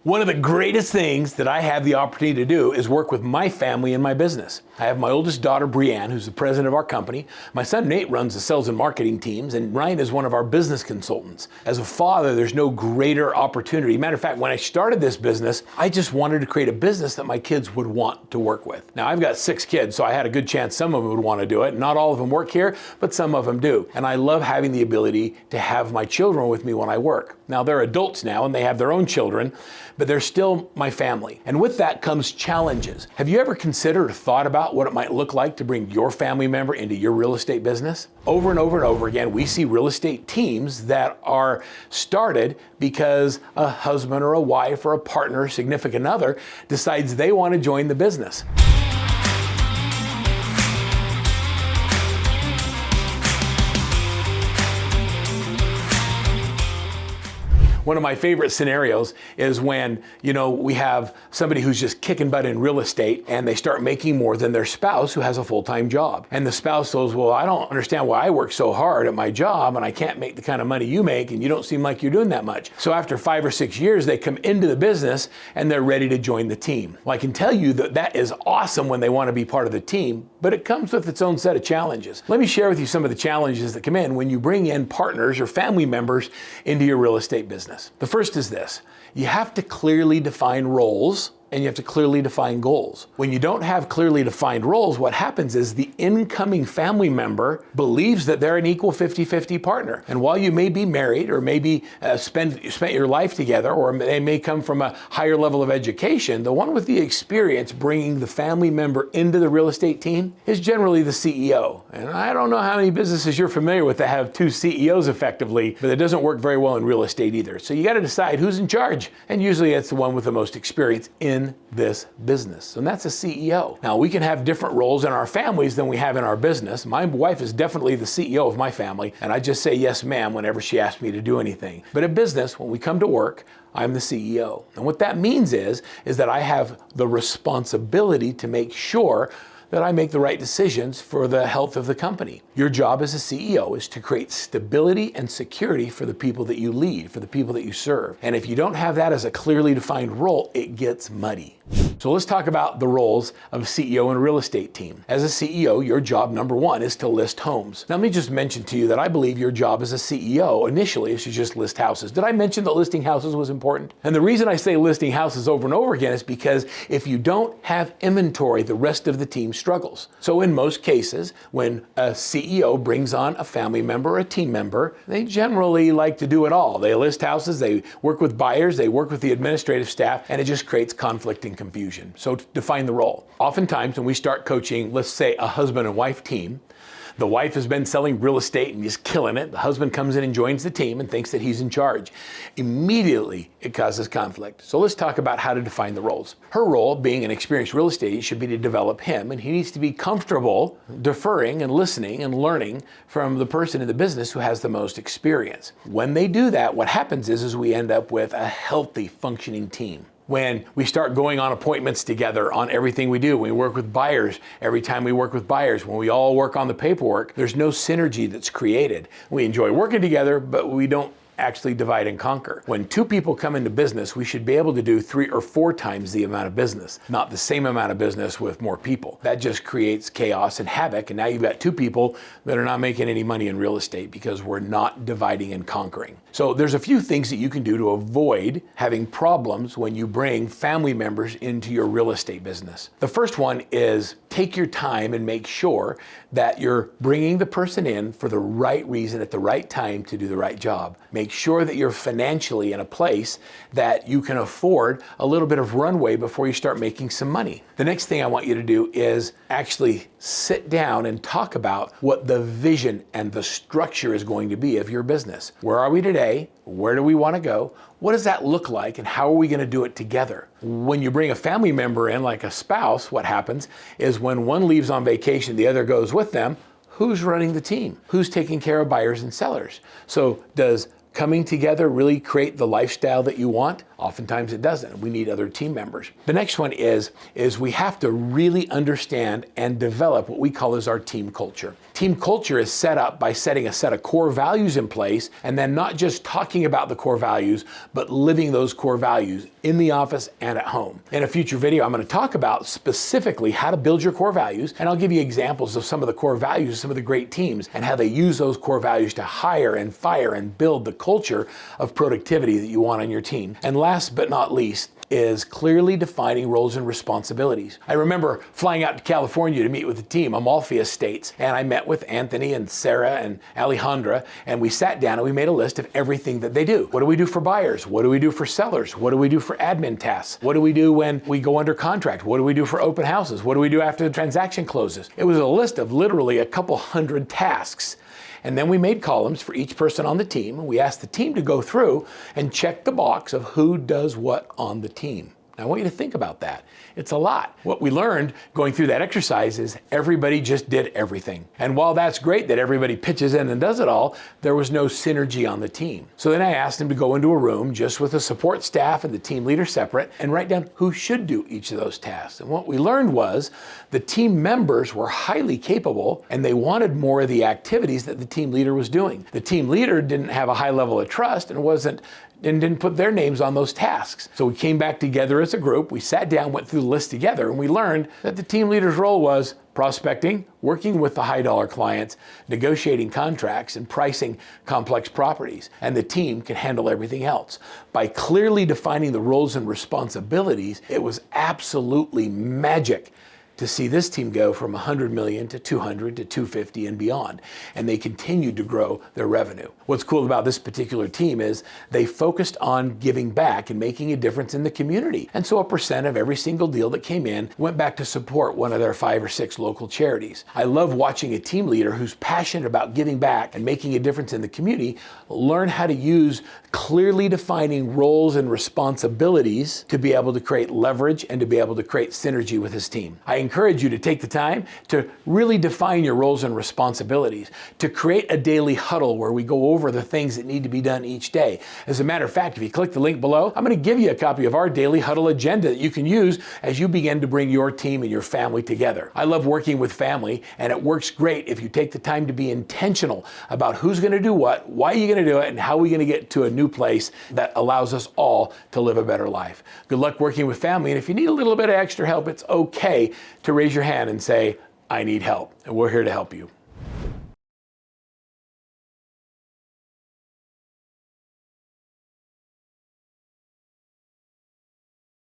One of the greatest things that I have the opportunity to do is work with my family in my business. I have my oldest daughter, Brianne, who's the president of our company. My son, Nate, runs the sales and marketing teams, and Ryan is one of our business consultants. As a father, there's no greater opportunity. Matter of fact, when I started this business, I just wanted to create a business that my kids would want to work with. Now, I've got 6 kids, so I had a good chance some of them would want to do it. Not all of them work here, but some of them do. And I love having the ability to have my children with me when I work. Now, they're adults now, and they have their own children, but they're still my family. And with that comes challenges. Have you ever considered or thought about what it might look like to bring your family member into your real estate business? Over and over and over again, we see real estate teams that are started because a husband or a wife or a partner, significant other, decides they want to join the business. One of my favorite scenarios is when, we have somebody who's just kicking butt in real estate and they start making more than their spouse who has a full-time job. And the spouse goes, well, I don't understand why I work so hard at my job and I can't make the kind of money you make and you don't seem like you're doing that much. So after 5 or 6 years, they come into the business and they're ready to join the team. Well, I can tell you that is awesome when they want to be part of the team, but it comes with its own set of challenges. Let me share with you some of the challenges that come in when you bring in partners or family members into your real estate business. The first is this: you have to clearly define roles and you have to clearly define goals. When you don't have clearly defined roles, what happens is the incoming family member believes that they're an equal 50-50 partner. And while you may be married or maybe spent your life together, or they may come from a higher level of education, the one with the experience bringing the family member into the real estate team is generally the CEO. And I don't know how many businesses you're familiar with that have 2 CEOs effectively, but it doesn't work very well in real estate either. So you got to decide who's in charge. And usually it's the one with the most experience in this business. And that's a CEO. Now, we can have different roles in our families than we have in our business. My wife is definitely the CEO of my family, and I just say yes, ma'am, whenever she asks me to do anything. But in business, when we come to work, I'm the CEO. And what that means is that I have the responsibility to make sure that I make the right decisions for the health of the company. Your job as a CEO is to create stability and security for the people that you lead, for the people that you serve. And if you don't have that as a clearly defined role, it gets muddy. So let's talk about the roles of a CEO in a real estate team. As a CEO, your job number 1 is to list homes. Now, let me just mention to you that I believe your job as a CEO initially is to just list houses. Did I mention that listing houses was important? And the reason I say listing houses over and over again is because if you don't have inventory, the rest of the team struggles. So in most cases, when a CEO brings on a family member or a team member, they generally like to do it all. They list houses, they work with buyers, they work with the administrative staff, and it just creates conflict and confusion. So define the role. Oftentimes when we start coaching, let's say a husband and wife team, the wife has been selling real estate and just killing it. The husband comes in and joins the team and thinks that he's in charge. Immediately, it causes conflict. So let's talk about how to define the roles. Her role, being an experienced real estate agent, should be to develop him, and he needs to be comfortable deferring and listening and learning from the person in the business who has the most experience. When they do that, what happens is we end up with a healthy, functioning team. When we start going on appointments together on everything we do, when we work with buyers, every time we work with buyers, when we all work on the paperwork, there's no synergy that's created. We enjoy working together, but we don't actually divide and conquer. When 2 people come into business, we should be able to do 3 or 4 times the amount of business, not the same amount of business with more people. That just creates chaos and havoc, and now you've got 2 people that are not making any money in real estate because we're not dividing and conquering. So there's a few things that you can do to avoid having problems when you bring family members into your real estate business. The first one is take your time and make sure that you're bringing the person in for the right reason at the right time to do the right job. Make sure that you're financially in a place that you can afford a little bit of runway before you start making some money. The next thing I want you to do is actually sit down and talk about what the vision and the structure is going to be of your business. Where are we today? Where do we want to go? What does that look like, and how are we going to do it together? When you bring a family member in, like a spouse, what happens is when one leaves on vacation, the other goes with them. Who's running the team? Who's taking care of buyers and sellers? So does coming together really create the lifestyle that you want? Oftentimes it doesn't. We need other team members. The next one is we have to really understand and develop what we call as our team culture. Team culture is set up by setting a set of core values in place, and then not just talking about the core values, but living those core values in the office and at home. In a future video, I'm going to talk about specifically how to build your core values, and I'll give you examples of some of the core values of some of the great teams and how they use those core values to hire and fire and build the culture of productivity that you want on your team. And last but not least is clearly defining roles and responsibilities. I remember flying out to California to meet with the team, Amalfi Estates, and I met with Anthony and Sarah and Alejandra, and we sat down and we made a list of everything that they do. What do we do for buyers? What do we do for sellers? What do we do for admin tasks? What do we do when we go under contract? What do we do for open houses? What do we do after the transaction closes? It was a list of literally a couple hundred tasks. And then we made columns for each person on the team. We asked the team to go through and check the box of who does what on the team. Now, I want you to think about that. It's a lot. What we learned going through that exercise is everybody just did everything. And while that's great that everybody pitches in and does it all, there was no synergy on the team. So then I asked them to go into a room just with the support staff and the team leader separate and write down who should do each of those tasks. And what we learned was the team members were highly capable and they wanted more of the activities that the team leader was doing. The team leader didn't have a high level of trust and didn't put their names on those tasks. So we came back together as a group, we sat down, went through the list together, and we learned that the team leader's role was prospecting, working with the high dollar clients, negotiating contracts, and pricing complex properties. And the team can handle everything else. By clearly defining the roles and responsibilities, it was absolutely magic to see this team go from 100 million to 200 to 250 and beyond. And they continued to grow their revenue. What's cool about this particular team is they focused on giving back and making a difference in the community. And so a percent of every single deal that came in went back to support one of their 5 or 6 local charities. I love watching a team leader who's passionate about giving back and making a difference in the community learn how to use clearly defining roles and responsibilities to be able to create leverage and to be able to create synergy with his team. I encourage you to take the time to really define your roles and responsibilities, to create a daily huddle where we go over the things that need to be done each day. As a matter of fact, if you click the link below, I'm going to give you a copy of our daily huddle agenda that you can use as you begin to bring your team and your family together. I love working with family, and it works great if you take the time to be intentional about who's going to do what, why are you going to do it, and how are we going to get to a new place that allows us all to live a better life. Good luck working with family, and if you need a little bit of extra help, it's okay to raise your hand and say, I need help, and we're here to help you.